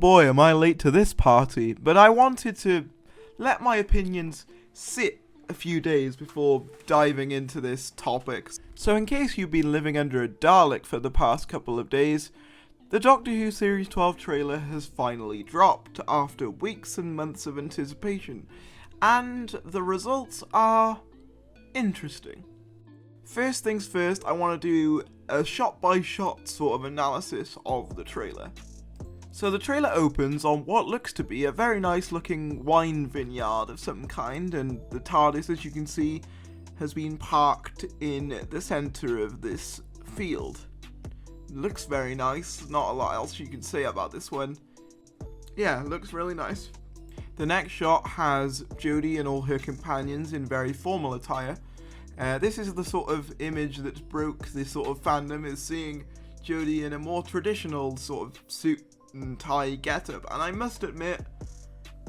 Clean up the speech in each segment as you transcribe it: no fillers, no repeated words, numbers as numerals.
boy, am I late to this party, but I wanted to let my opinions sit a few days before diving into this topic. So in case you've been living under a Dalek for the past couple of days, the Doctor Who Series 12 trailer has finally dropped after weeks and months of anticipation, and the results are interesting. First things first, I want to do a shot-by-shot sort of analysis of the trailer. So the trailer opens on what looks to be a very nice looking wine vineyard of some kind, and the TARDIS, as you can see, has been parked in the centre of this field. It looks very nice, not a lot else you can say about this one. Yeah, it looks really nice. The next shot has Jodie and all her companions in very formal attire. This is the sort of image that broke this sort of fandom, is seeing Jodie in a more traditional sort of suit and tie getup, and I must admit,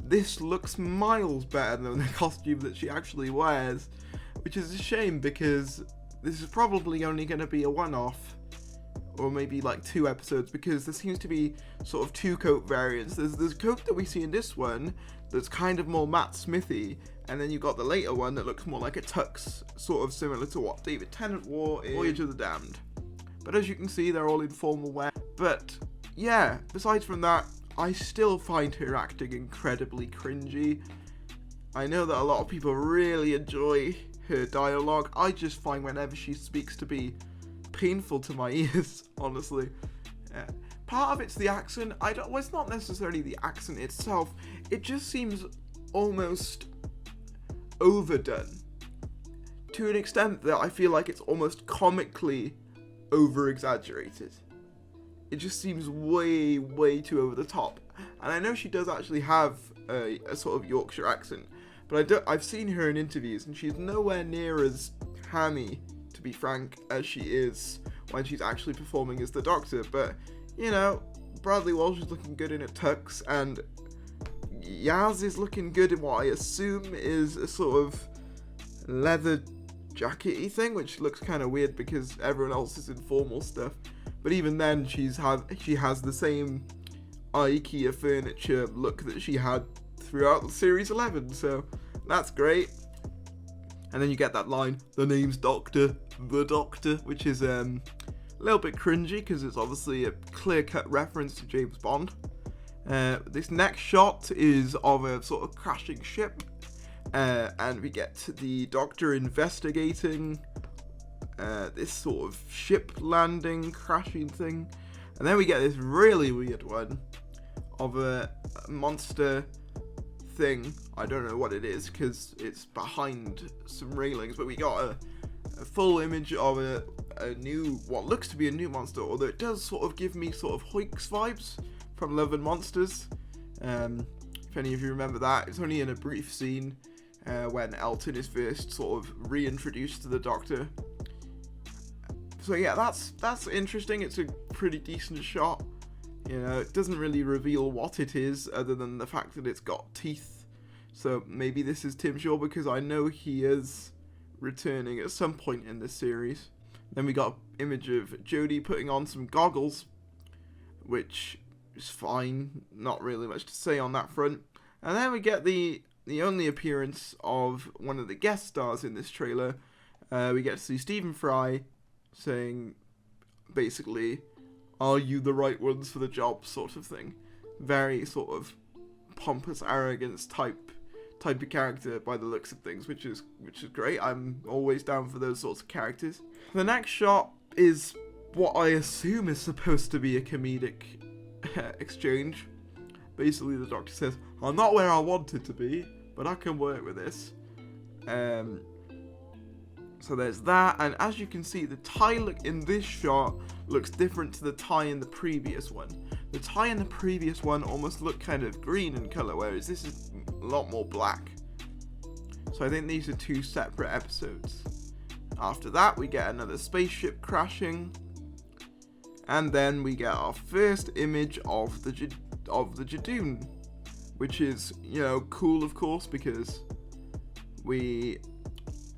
this looks miles better than the costume that she actually wears, which is a shame because this is probably only going to be a one-off, or maybe like 2 episodes, because there seems to be sort of 2 coat variants. There's a coat that we see in this one that's kind of more Matt Smithy, and then you've got the later one that looks more like a tux, sort of similar to what David Tennant wore in Voyage of the Damned. But as you can see, they're all in formal wear. But yeah, besides from that, I still find her acting incredibly cringy. I know that a lot of people really enjoy her dialogue. I just find whenever she speaks to be painful to my ears, honestly. Part of it's the accent. Well, it's not necessarily the accent itself. It just seems almost overdone to an extent that I feel like it's almost comically over-exaggerated. It just seems way too over the top. And I know she does actually have a sort of Yorkshire accent, but I've seen her in interviews and she's nowhere near as hammy, to be frank, as she is when she's actually performing as the Doctor. But, you know, Bradley Walsh is looking good in a tux, and Yaz is looking good in what I assume is a sort of leather jacket-y thing, which looks kind of weird because everyone else is in formal stuff. But even then, she has the same IKEA furniture look that she had throughout Series 11, so that's great. And then you get that line, "The name's Doctor, the Doctor," which is a little bit cringy because it's obviously a clear-cut reference to James Bond. This next shot is of a sort of crashing ship, and we get the Doctor investigating this sort of ship landing, crashing thing. And then we get this really weird one of a monster thing. I don't know what it is because it's behind some railings, but we got a full image of a new, what looks to be a new monster, although it does sort of give me sort of Hoyks vibes from Love and Monsters. If any of you remember that, it's only in a brief scene when Elton is first sort of reintroduced to the Doctor. So yeah, that's interesting. It's a pretty decent shot. You know, it doesn't really reveal what it is other than the fact that it's got teeth. So maybe this is Tim Shaw, because I know he is returning at some point in this series. Then we got an image of Jodie putting on some goggles, which is fine. Not really much to say on that front. And then we get the only appearance of one of the guest stars in this trailer. We get to see Stephen Fry saying, basically, "Are you the right ones for the job?" sort of thing. Very sort of pompous arrogance type of character by the looks of things, which is great. I'm always down for those sorts of characters. The next shot is what I assume is supposed to be a comedic exchange. Basically, the Doctor says, "I'm not where I wanted to be, but I can work with this." So there's that, and as you can see, the tie look in this shot looks different to the tie in the previous one. The tie in the previous one almost looked kind of green in colour, whereas this is a lot more black. So I think these are 2 separate episodes. After that, we get another spaceship crashing, and then we get our first image of the Jadoon, which is, you know, cool, of course, because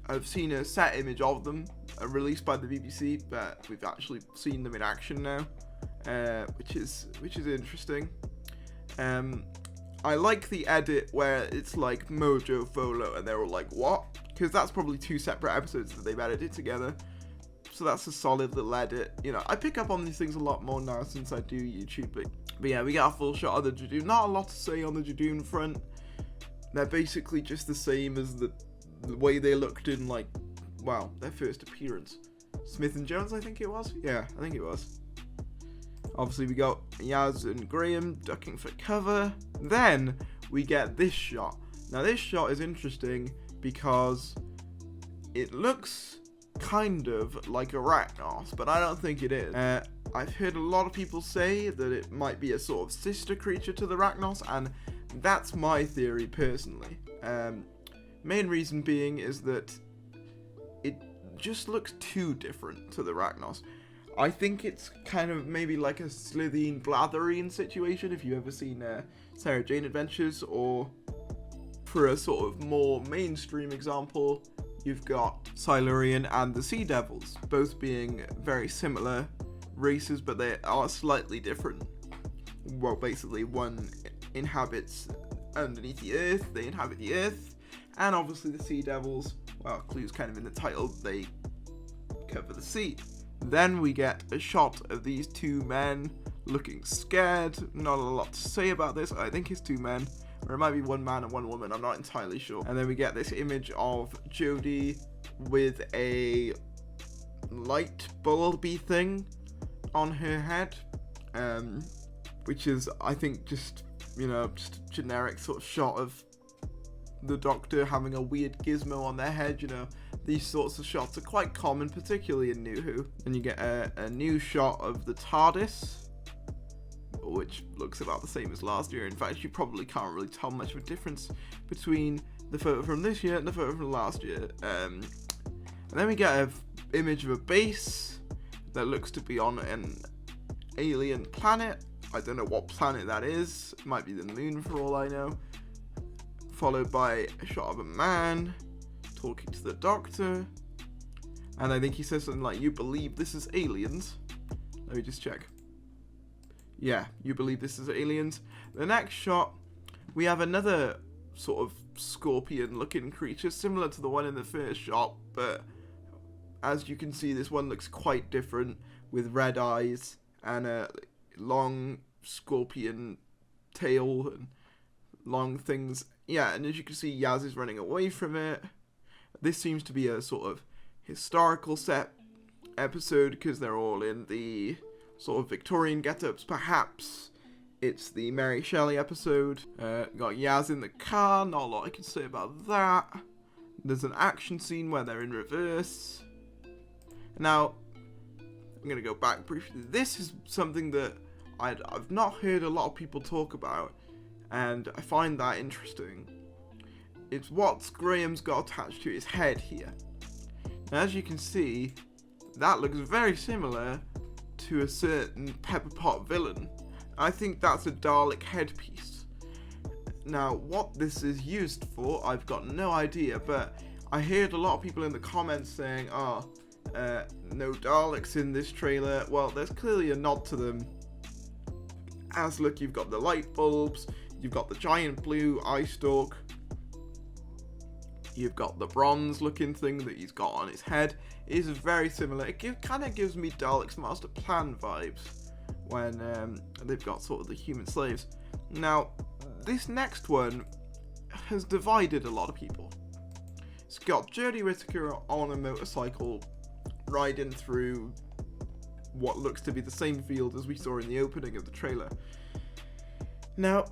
I've seen a set image of them released by the BBC, but we've actually seen them in action now, which is interesting. I like the edit where it's like Mojo Folo and they're all like, what? Because that's probably 2 separate episodes that they've edited together. So that's a solid little edit. You know, I pick up on these things a lot more now since I do YouTube. But yeah, we get a full shot of the Jadoon. Not a lot to say on the Jadoon front. They're basically just the same as the way they looked in, like, wow, their first appearance. Smith and Jones, I think it was? Yeah, I think it was. Obviously, we got Yaz and Graham ducking for cover. Then we get this shot. Now, this shot is interesting because it looks kind of like Arachnos, but I don't think it is. I've heard a lot of people say that it might be a sort of sister creature to the Arachnos, and that's my theory personally. Main reason being is that it just looks too different to the Arachnos. I think it's kind of maybe like a Slitheen Blatherine situation, if you've ever seen Sarah Jane Adventures, or for a sort of more mainstream example, you've got Silurian and the Sea Devils, both being very similar races, but they are slightly different. Well, basically, one inhabits underneath the earth, they inhabit the earth, and obviously the Sea Devils, well, clue's kind of in the title, they cover the sea. Then we get a shot of these 2 men looking scared. Not a lot to say about this. I think it's 2 men, or it might be 1 man and 1 woman. I'm not entirely sure. And then we get this image of Jodie with a light bulby thing on her head, which is, I think, just, you know, just a generic sort of shot of the Doctor having a weird gizmo on their head. You know, these sorts of shots are quite common, particularly in New Who. And you get a new shot of the TARDIS, which looks about the same as last year. In fact, you probably can't really tell much of a difference between the photo from this year and the photo from last year. And then we get an image of a base that looks to be on an alien planet. I don't know what planet that is. It might be the moon for all I know. Followed by a shot of a man talking to the Doctor, and I think he says something like, "You believe this is aliens?" Let me just check. Yeah, you believe this is aliens. The next shot, we have another sort of scorpion-looking creature, similar to the one in the first shot, but as you can see, this one looks quite different, with red eyes and a long scorpion tail and long things. Yeah, and as you can see, Yaz is running away from it. This seems to be a sort of historical set episode because they're all in the sort of Victorian get-ups. Perhaps it's the Mary Shelley episode. Got Yaz in the car, not a lot I can say about that. There's an action scene where they're in reverse. Now, I'm going to go back briefly. This is something that I've not heard a lot of people talk about, and I find that interesting. It's what Graham's got attached to his head here. Now, as you can see, that looks very similar to a certain Pepper Pot villain. I think that's a Dalek headpiece. Now, what this is used for, I've got no idea, but I heard a lot of people in the comments saying, no Daleks in this trailer. Well, there's clearly a nod to them. As look, you've got the light bulbs, you've got the giant blue eye stalk, you've got the bronze looking thing that he's got on his head. It is very similar. It kind of gives me Dalek's Master Plan vibes when they've got sort of the human slaves. Now, this next one has divided a lot of people. It's got Jodie Whittaker on a motorcycle riding through what looks to be the same field as we saw in the opening of the trailer. Now,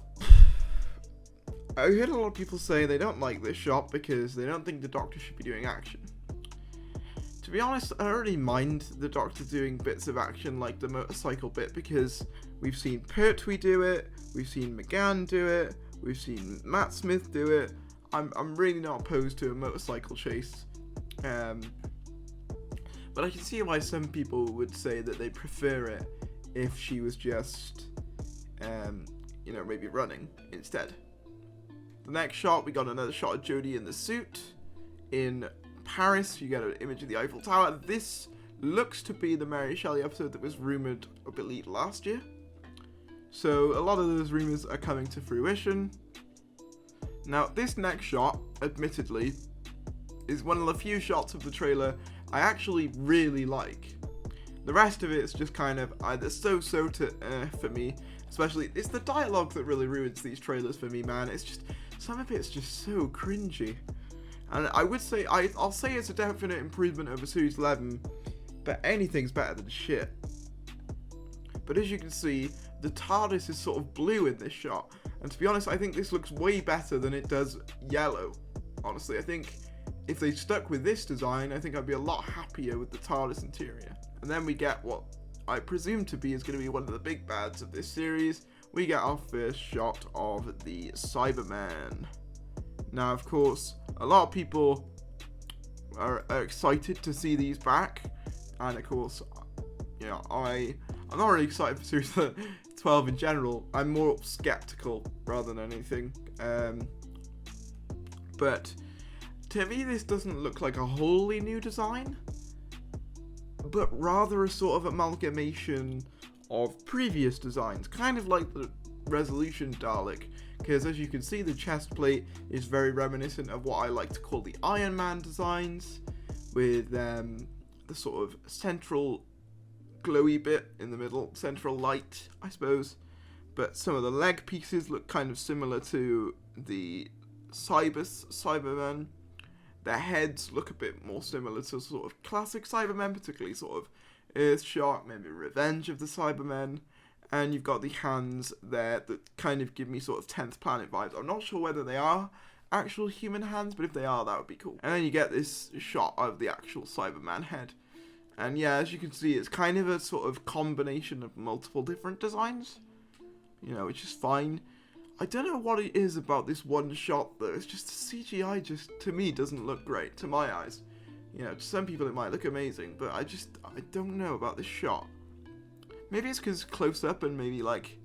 I heard a lot of people say they don't like this shot because they don't think the Doctor should be doing action. To be honest, I don't really mind the Doctor doing bits of action like the motorcycle bit, because we've seen Pertwee do it, we've seen McGann do it, we've seen Matt Smith do it. I'm really not opposed to a motorcycle chase. But I can see why some people would say that they prefer it if she was just, maybe running instead. The next shot, we got another shot of Jodie in the suit. In Paris, you get an image of the Eiffel Tower. This looks to be the Mary Shelley episode that was rumoured, I believe, last year. So a lot of those rumours are coming to fruition. Now, this next shot, admittedly, is one of the few shots of the trailer I actually really like. The rest of it is just kind of either so-so to for me. Especially, it's the dialogue that really ruins these trailers for me, man. It's just, some of it's just so cringy. And I would say, I'll say it's a definite improvement over Series 11, but anything's better than shit. But as you can see, the TARDIS is sort of blue in this shot. And to be honest, I think this looks way better than it does yellow. Honestly, I think if they stuck with this design, I think I'd be a lot happier with the TARDIS interior. And then we get what I presume to be is going to be one of the big bads of this series. We get our first shot of the Cyberman. Now, of course, a lot of people are excited to see these back. And of course, you know, I'm not really excited for Series 12 in general. I'm more skeptical rather than anything. But to me, this doesn't look like a wholly new design, but rather a sort of amalgamation of previous designs, kind of like the Resolution Dalek, because as you can see, the chest plate is very reminiscent of what I like to call the Iron Man designs, with the sort of central glowy bit in the middle, central light, I suppose. But some of the leg pieces look kind of similar to the Cybermen. Their heads look a bit more similar to sort of classic Cybermen, particularly sort of Earthshock, maybe Revenge of the Cybermen. And you've got the hands there that kind of give me sort of 10th Planet vibes. I'm not sure whether they are actual human hands, but if they are, that would be cool. And then you get this shot of the actual Cyberman head. And yeah, as you can see, it's kind of a sort of combination of multiple different designs, you know, which is fine. I don't know what it is about this one shot though. It's just the CGI just, to me, doesn't look great, to my eyes. You know, to some people it might look amazing, but I don't know about this shot. Maybe it's because close up and maybe like,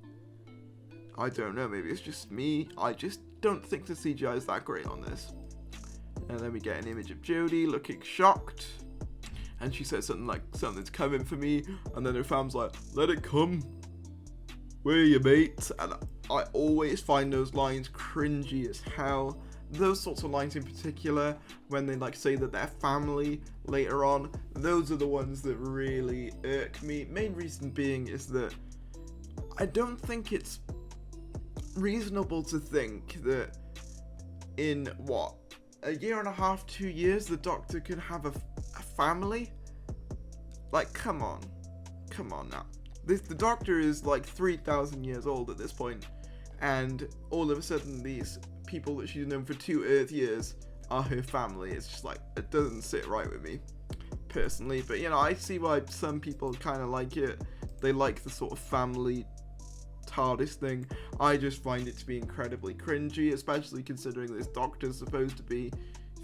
I don't know, maybe it's just me. I just don't think the CGI is that great on this. And then we get an image of Jodie looking shocked. And she says something like, something's coming for me. And then her fam's like, let it come. Where are you, mate? And I always find those lines cringy as hell. Those sorts of lines in particular, when they like say that they're family later on, those are the ones that really irk me. Main reason being is that I don't think it's reasonable to think that in, what, a year and a half, 2 years, the Doctor can have a family? Like, come on now. The Doctor is like 3,000 years old at this point, and all of a sudden these people that she's known for 2 Earth years are her family. It's just like, it doesn't sit right with me, personally. But, you know, I see why some people kind of like it. They like the sort of family TARDIS thing. I just find it to be incredibly cringy, especially considering this Doctor's supposed to be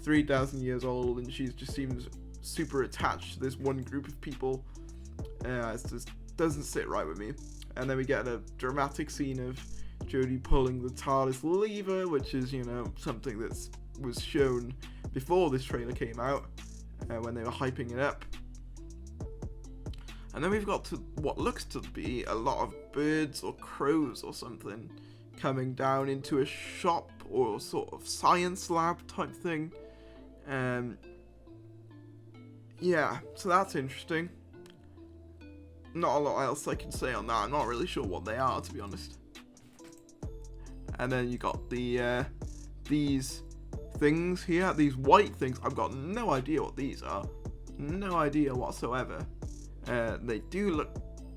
3,000 years old, and she just seems super attached to this one group of people. It just doesn't sit right with me. And then we get a dramatic scene of Jodie pulling the TARDIS lever, which is, you know, something that was shown before this trailer came out, when they were hyping it up. And then we've got to what looks to be a lot of birds or crows or something coming down into a shop or sort of science lab type thing. Yeah, so that's interesting. Not a lot else I can say on that. I'm not really sure what they are, to be honest. And then you got the these things here, these white things. I've got no idea what these are. No idea whatsoever. They do look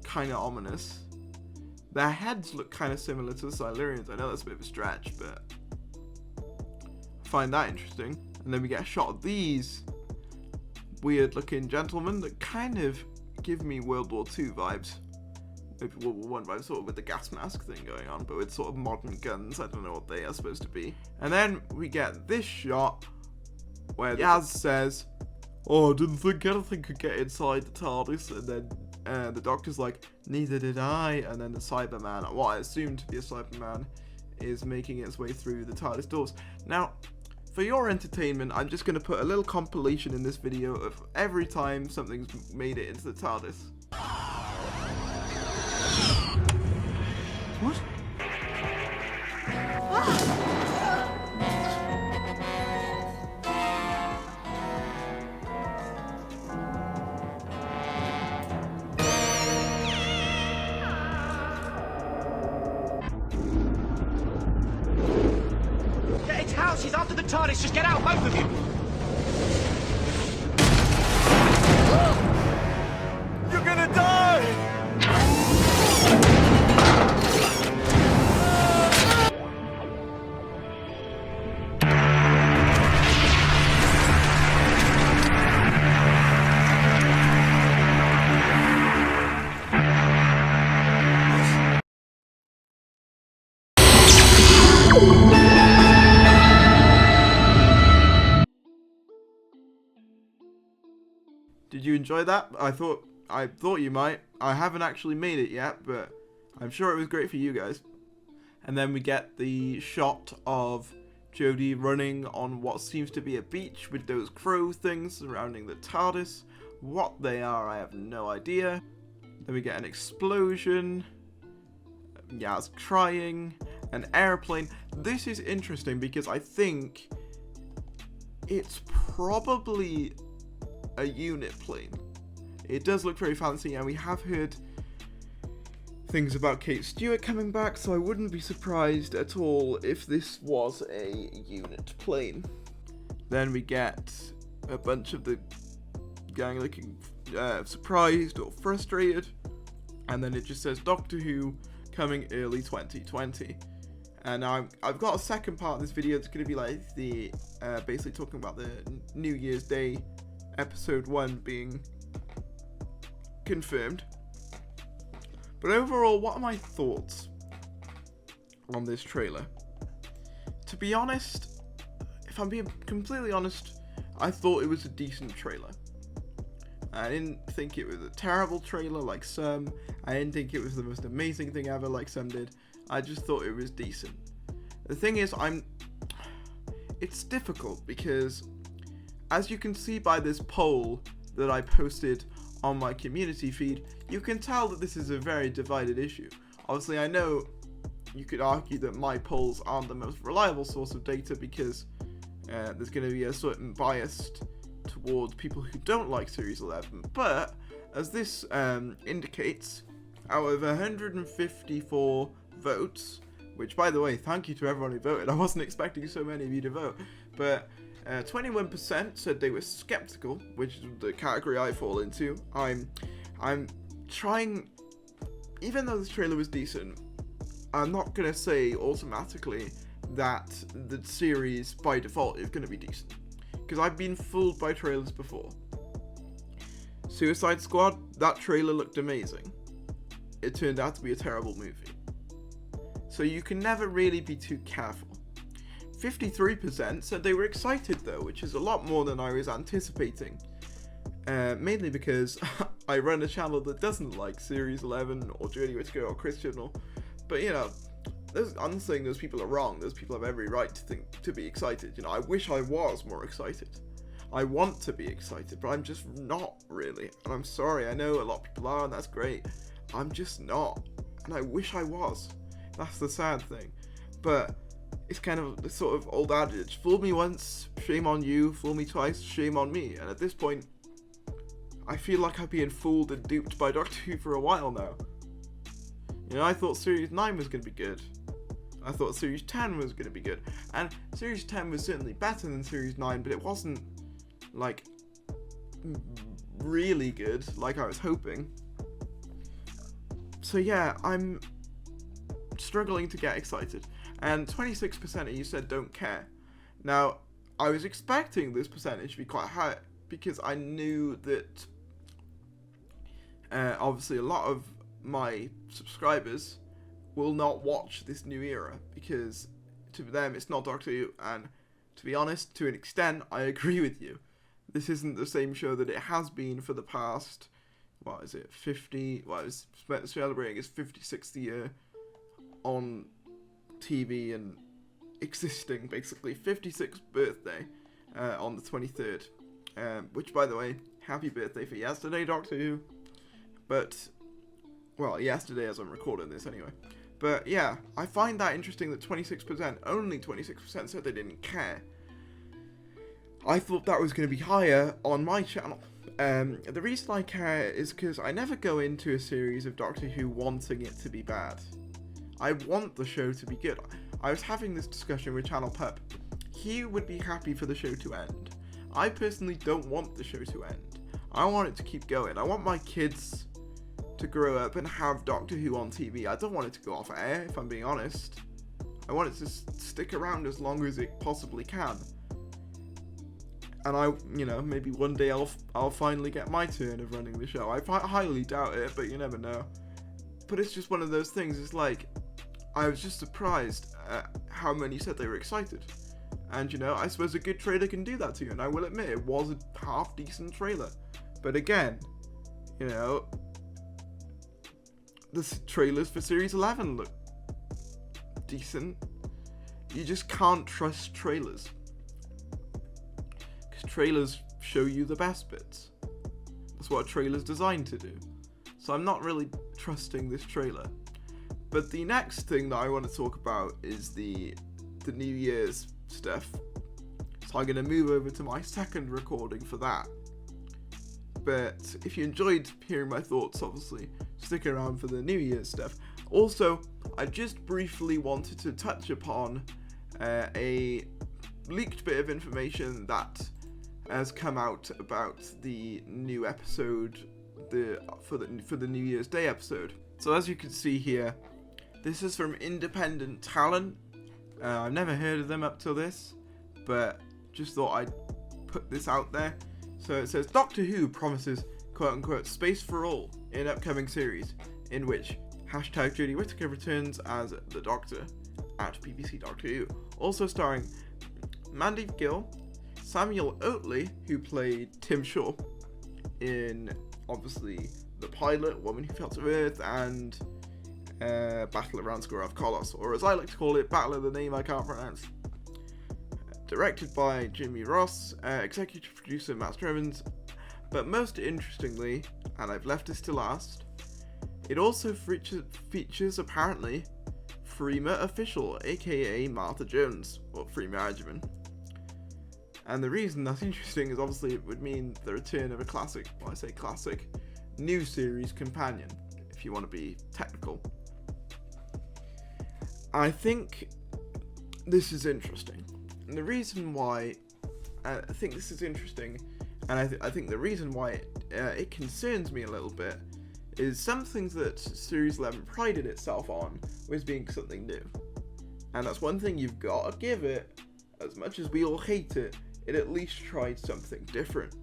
kind of ominous. Their heads look kind of similar to the Silurians. I know that's a bit of a stretch, but I find that interesting. And then we get a shot of these weird looking gentlemen that kind of give me World War II vibes. Maybe World War I vibes, sort of with the gas mask thing going on, but with sort of modern guns. I don't know what they are supposed to be. And then we get this shot where Yaz says, "Oh, I didn't think anything could get inside the TARDIS," and then the Doctor's like, "Neither did I," and then the Cyberman, what I assume to be a Cyberman, is making its way through the TARDIS doors. Now, for your entertainment, I'm just going to put a little compilation in this video of every time something's made it into the TARDIS. What? It's House, he's after the TARDIS, just get out, both of you! You're gonna die! Did you enjoy that? I thought you might. I haven't actually made it yet, but I'm sure it was great for you guys. And then we get the shot of Jodie running on what seems to be a beach with those crow things surrounding the TARDIS. What they are, I have no idea. Then we get an explosion. Yaz crying. An airplane. This is interesting because I think it's probably a unit plane. It does look very fancy, and we have heard things about Kate Stewart coming back, so I wouldn't be surprised at all if this was a unit plane. Then we get a bunch of the gang looking surprised or frustrated, and then it just says Doctor Who coming early 2020. And I've got a second part of this video that's going to be like the basically talking about the New Year's Day episode 1 being confirmed. But overall, what are my thoughts on this trailer? To be honest, if I'm being completely honest, I thought it was a decent trailer. I didn't think it was a terrible trailer like some. I didn't think it was the most amazing thing ever like some did. I just thought it was decent. The thing is, it's difficult because, as you can see by this poll that I posted on my community feed, you can tell that this is a very divided issue. Obviously, I know you could argue that my polls aren't the most reliable source of data because there's going to be a certain bias towards people who don't like Series 11, but as this indicates, out of 154 votes, which, by the way, thank you to everyone who voted. I wasn't expecting so many of you to vote, but 21% said they were skeptical, which is the category I fall into. I'm trying, even though this trailer was decent, I'm not gonna say automatically that the series by default is gonna be decent, because I've been fooled by trailers before. Suicide Squad, that trailer looked amazing. It turned out to be a terrible movie. So you can never really be too careful. 53% said they were excited though, which is a lot more than I was anticipating. Mainly because I run a channel that doesn't like Series 11 or Jodie, Whittaker or Christian, but you know, I'm not saying those people are wrong. Those people have every right to be excited. You know, I wish I was more excited. I want to be excited, but I'm just not really. And I'm sorry, I know a lot of people are, and that's great. I'm just not, and I wish I was. That's the sad thing. But it's kind of the sort of old adage, fool me once, shame on you, fool me twice, shame on me. And at this point, I feel like I've been fooled and duped by Doctor Who for a while now. You know, I thought Series 9 was going to be good. I thought Series 10 was going to be good. And Series 10 was certainly better than Series 9, but it wasn't, like, really good, like I was hoping. So yeah, I'm struggling to get excited. And 26% of you said don't care. Now, I was expecting this percentage to be quite high, because I knew that obviously a lot of my subscribers will not watch this new era, because to them it's not Doctor Who, and to be honest, to an extent, I agree with you. This isn't the same show that it has been for the past, what is it, 50, well, it's celebrating its 56th year on TV and existing, basically, 56th birthday on the 23rd, which, by the way, happy birthday for yesterday, Doctor Who, but, well, yesterday as I'm recording this anyway. But yeah, I find that interesting that only 26% said they didn't care. I thought that was going to be higher on my channel. The reason I care is because I never go into a series of Doctor Who wanting it to be bad. I want the show to be good. I was having this discussion with Channel Pup. He would be happy for the show to end. I personally don't want the show to end. I want it to keep going. I want my kids to grow up and have Doctor Who on TV. I don't want it to go off air, if I'm being honest. I want it to stick around as long as it possibly can. And maybe one day I'll finally get my turn of running the show. I highly doubt it, but you never know. But it's just one of those things. It's like, I was just surprised at how many said they were excited. And I suppose a good trailer can do that to you, and I will admit it was a half decent trailer. But again, the trailers for Series 11 look decent. You just can't trust trailers. Because trailers show you the best bits. That's what a trailer's designed to do. So I'm not really trusting this trailer. But the next thing that I want to talk about is the New Year's stuff. So I'm going to move over to my second recording for that. But if you enjoyed hearing my thoughts, obviously, stick around for the New Year's stuff. Also, I just briefly wanted to touch upon a leaked bit of information that has come out about the new episode for the New Year's Day episode. So as you can see here, this is from independent talent. I've never heard of them up till this, but just thought I'd put this out there. So it says, Doctor Who promises quote-unquote space for all in upcoming series, in which #Jodie Whittaker returns as the Doctor at BBC Doctor Who. Also starring Mandy Gill, Samuel Oatley, who played Tim Shaw in, obviously, the pilot, Woman Who Fell to Earth, and Battle around Scorov Kolos, or as I like to call it, Battle of the Name I Can't Pronounce. Directed by Jimmy Ross, executive producer Matt Evans, but most interestingly, and I've left this to last, it also features apparently Freema Official, aka Martha Jones, or Freema Agyeman. And the reason that's interesting is obviously it would mean the return of a classic, well I say classic, new series companion, if you want to be technical. I think this is interesting. And the reason why I think this is interesting, and I think the reason why it concerns me a little bit, is some things that Series 11 prided itself on was being something new. And that's one thing you've got to give it. As much as we all hate it, it at least tried something different.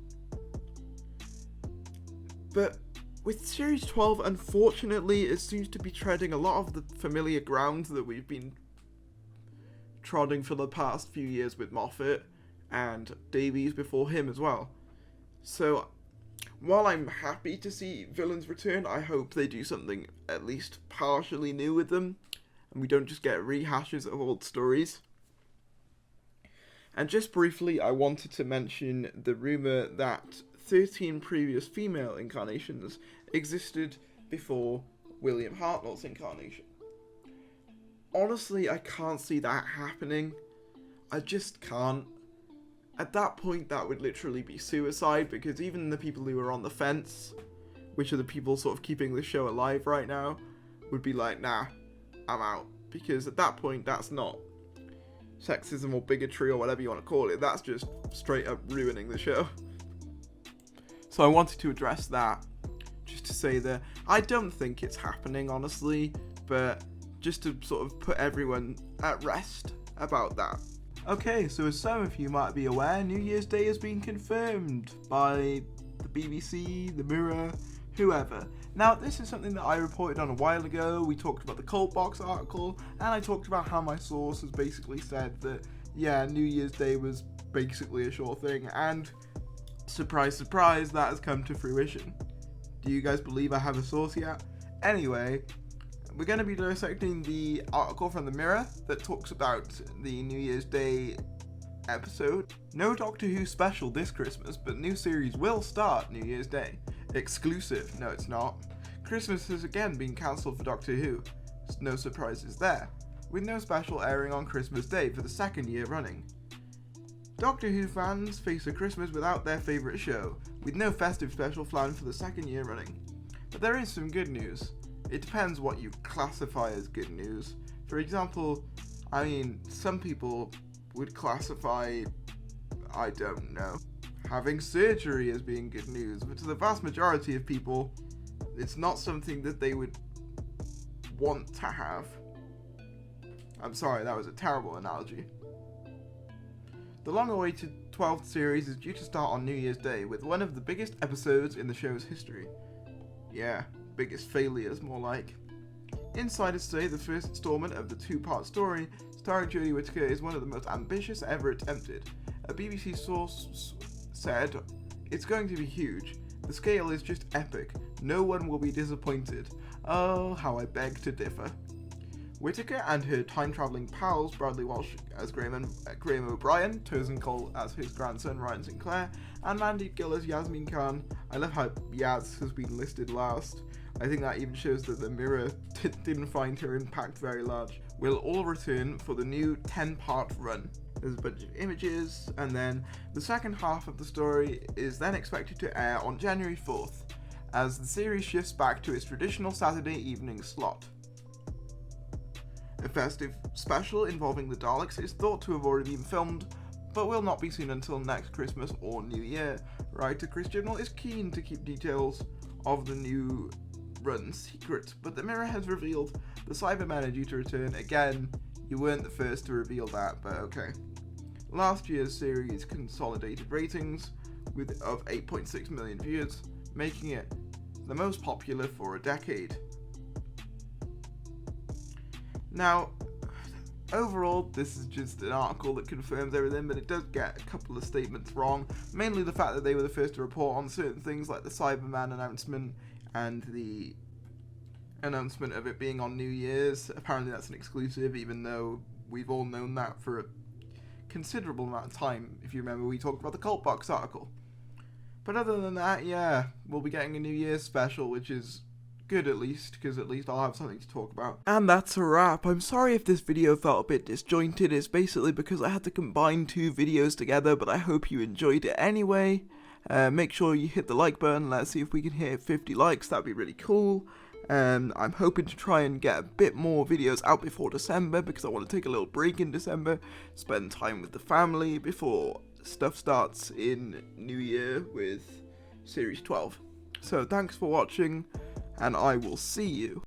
But with Series 12, unfortunately, it seems to be treading a lot of the familiar ground that we've been trodding for the past few years with Moffat and Davies before him as well. So, while I'm happy to see villains return, I hope they do something at least partially new with them, and we don't just get rehashes of old stories. And just briefly, I wanted to mention the rumour that 13 previous female incarnations existed before William Hartnell's incarnation. Honestly, I can't see that happening. I just can't. At that point, that would literally be suicide, because even the people who are on the fence, which are the people sort of keeping the show alive right now, would be like, nah, I'm out. Because at that point, that's not sexism or bigotry or whatever you want to call it. That's just straight up ruining the show. So I wanted to address that, just to say that I don't think it's happening, honestly, but just to sort of put everyone at rest about that. Okay, so as some of you might be aware, New Year's Day has been confirmed by the BBC, the Mirror, whoever. Now, this is something that I reported on a while ago. We talked about the Cult Box article, and I talked about how my source has basically said that, yeah, New Year's Day was basically a sure thing, and surprise, surprise, that has come to fruition. Do you guys believe I have a source yet? Anyway, we're going to be dissecting the article from the Mirror that talks about the New Year's Day episode. No Doctor Who special this Christmas, but new series will start New Year's Day. Exclusive. No, it's not. Christmas has again been cancelled for Doctor Who. No surprises there, with no special airing on Christmas Day for the second year running. Doctor Who fans face a Christmas without their favourite show, with no festive special planned for the second year running. But there is some good news. It depends what you classify as good news. For example, some people would classify, I don't know, having surgery as being good news, but to the vast majority of people, it's not something that they would want to have. I'm sorry, that was a terrible analogy. The long-awaited 12th series is due to start on New Year's Day with one of the biggest episodes in the show's history. Yeah, biggest failures, more like. Insiders say the first installment of the two-part story, starring Jodie Whittaker, is one of the most ambitious ever attempted. A BBC source said, "It's going to be huge. The scale is just epic. No one will be disappointed." Oh, how I beg to differ. Whittaker and her time-travelling pals, Bradley Walsh as Graham O'Brien, Tosin Cole as his grandson Ryan Sinclair, and Mandy Gill as Yasmin Khan. I love how Yaz has been listed last. I think that even shows that the Mirror didn't find her impact very large. Will all return for the new 10-part run. There's a bunch of images, and then the second half of the story is then expected to air on January 4th, as the series shifts back to its traditional Saturday evening slot. A festive special involving the Daleks is thought to have already been filmed, but will not be seen until next Christmas or New Year. Writer Chris Chibnall is keen to keep details of the new run secret, but the Mirror has revealed the Cybermen are due to return. Again, you weren't the first to reveal that, but okay. Last year's series consolidated ratings of 8.6 million viewers, making it the most popular for a decade. Now, overall, this is just an article that confirms everything, but it does get a couple of statements wrong. Mainly the fact that they were the first to report on certain things like the Cyberman announcement and the announcement of it being on New Year's. Apparently that's an exclusive, even though we've all known that for a considerable amount of time. If you remember, we talked about the Cult Box article. But other than that, yeah, we'll be getting a New Year's special, which is good at least, because at least I'll have something to talk about. And that's a wrap. I'm sorry if this video felt a bit disjointed. It's basically because I had to combine two videos together, but I hope you enjoyed it anyway. Make sure you hit the like button. Let's see if we can hit 50 likes. That'd be really cool. I'm hoping to try and get a bit more videos out before December, because I want to take a little break in December, spend time with the family before stuff starts in New Year with Series 12. So thanks for watching, and I will see you